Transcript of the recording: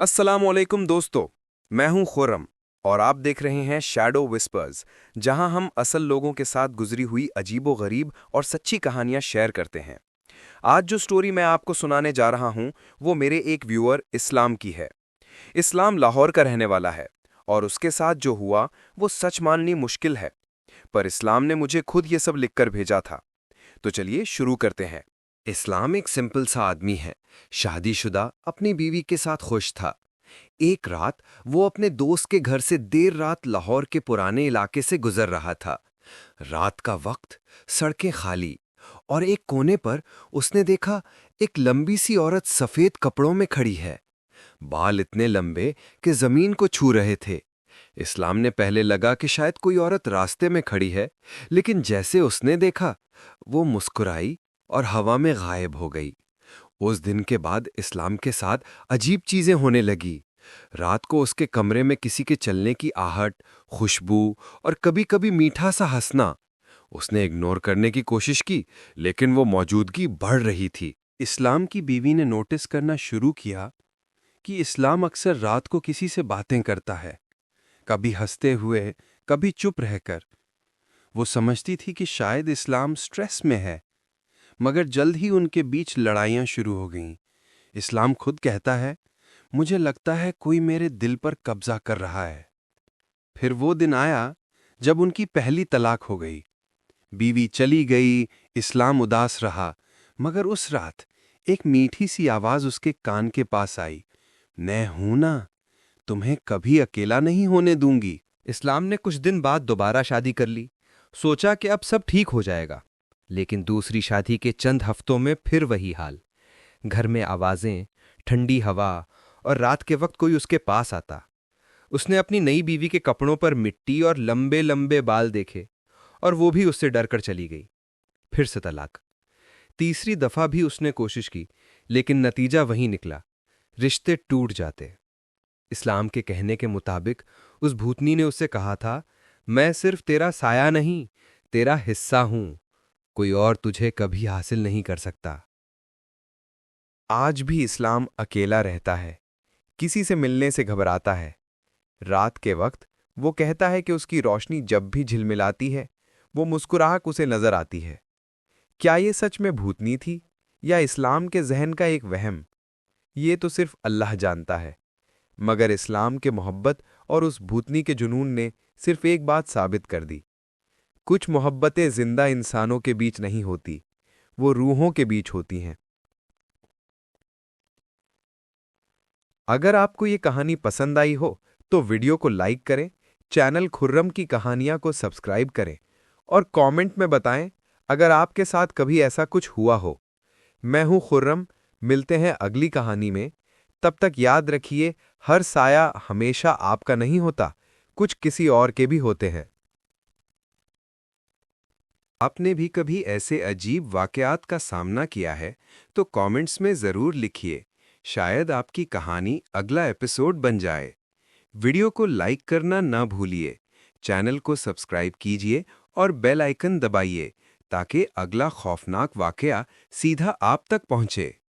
अस्सलामुअलैकुम दोस्तों, मैं हूं खुर्रम और आप देख रहे हैं शैडो विस्पर्स, जहां हम असल लोगों के साथ गुजरी हुई अजीबो-गरीब और सच्ची कहानियां शेयर करते हैं। आज जो स्टोरी मैं आपको सुनाने जा रहा हूं, वो मेरे एक व्यूअर इस्लाम की है। इस्लाम लाहौर का रहने वाला है और उसके साथ जो हुआ वो सच माननी मुश्किल है, पर इस्लाम ने मुझे खुद ये सब लिखकर भेजा था। तो चलिए शुरू करते हैं। इस्लाम एक सिंपल सा आदमी है। शादीशुदा, अपनी बीवी के साथ खुश था। एक रात वो अपने दोस्त के घर से देर रात लाहौर के पुराने इलाके से गुजर रहा था। रात का वक्त, सड़कें खाली, और एक कोने पर उसने देखा एक लंबी सी औरत सफेद कपड़ों में खड़ी है। बाल इतने लंबे कि जमीन को छू रहे थे। इस्लाम ने पहले लगा कि शायद कोई औरत रास्ते में खड़ी है, लेकिन जैसे उसने देखा, वो मुस्कुराई और हवा में गायब हो गई। उस दिन के बाद इस्लाम के साथ अजीब चीजें होने लगी। रात को उसके कमरे में किसी के चलने की आहट, खुशबू और कभी-कभी मीठा सा हंसना। उसने इग्नोर करने की कोशिश की, लेकिन वो मौजूदगी बढ़ रही थी। इस्लाम की बीवी ने नोटिस करना शुरू किया कि इस्लाम अक्सर रात को किसी से बातें करता है, कभी हंसते हुए, कभी चुप रहकर। वो समझती थी कि शायद इस्लाम स्ट्रेस में है, मगर जल्द ही उनके बीच लड़ाइयां शुरू हो गईं। इस्लाम खुद कहता है, मुझे लगता है कोई मेरे दिल पर कब्जा कर रहा है। फिर वो दिन आया जब उनकी पहली तलाक हो गई। बीवी चली गई, इस्लाम उदास रहा, मगर उस रात एक मीठी सी आवाज उसके कान के पास आई, मैं हूं ना, तुम्हें कभी अकेला नहीं होने दूंगी। इस्लाम ने कुछ दिन बाद दोबारा शादी कर ली। सोचा कि अब सब ठीक हो जाएगा, लेकिन दूसरी शादी के चंद हफ्तों में फिर वही हाल। घर में आवाजें, ठंडी हवा और रात के वक्त कोई उसके पास आता। उसने अपनी नई बीवी के कपड़ों पर मिट्टी और लंबे लंबे बाल देखे और वो भी उससे डरकर चली गई। फिर से तलाक। तीसरी दफा भी उसने कोशिश की, लेकिन नतीजा वही निकला, रिश्ते टूट जाते। इस्लाम के कहने के मुताबिक उस भूतनी ने उससे कहा था, मैं सिर्फ तेरा साया नहीं, तेरा हिस्सा हूं। कोई और तुझे कभी हासिल नहीं कर सकता। आज भी इस्लाम अकेला रहता है, किसी से मिलने से घबराता है। रात के वक्त वो कहता है कि उसकी रोशनी जब भी झिलमिलाती है, वो मुस्कुराहट उसे नजर आती है। क्या ये सच में भूतनी थी या इस्लाम के जहन का एक वहम? ये तो सिर्फ अल्लाह जानता है। मगर इस्लाम के मोहब्बत और उस भूतनी के जुनून ने सिर्फ एक बात साबित कर दी, कुछ मोहब्बतें जिंदा इंसानों के बीच नहीं होती, वो रूहों के बीच होती हैं। अगर आपको ये कहानी पसंद आई हो तो वीडियो को लाइक करें, चैनल खुर्रम की कहानियां को सब्सक्राइब करें और कमेंट में बताएं अगर आपके साथ कभी ऐसा कुछ हुआ हो। मैं हूं खुर्रम, मिलते हैं अगली कहानी में। तब तक याद रखिए, हर साया हमेशा आपका नहीं होता, कुछ किसी और के भी होते हैं। आपने भी कभी ऐसे अजीब वाकयात का सामना किया है तो कमेंट्स में जरूर लिखिए, शायद आपकी कहानी अगला एपिसोड बन जाए। वीडियो को लाइक करना ना भूलिए, चैनल को सब्सक्राइब कीजिए और बेल आइकन दबाइए ताकि अगला खौफनाक वाकया सीधा आप तक पहुंचे।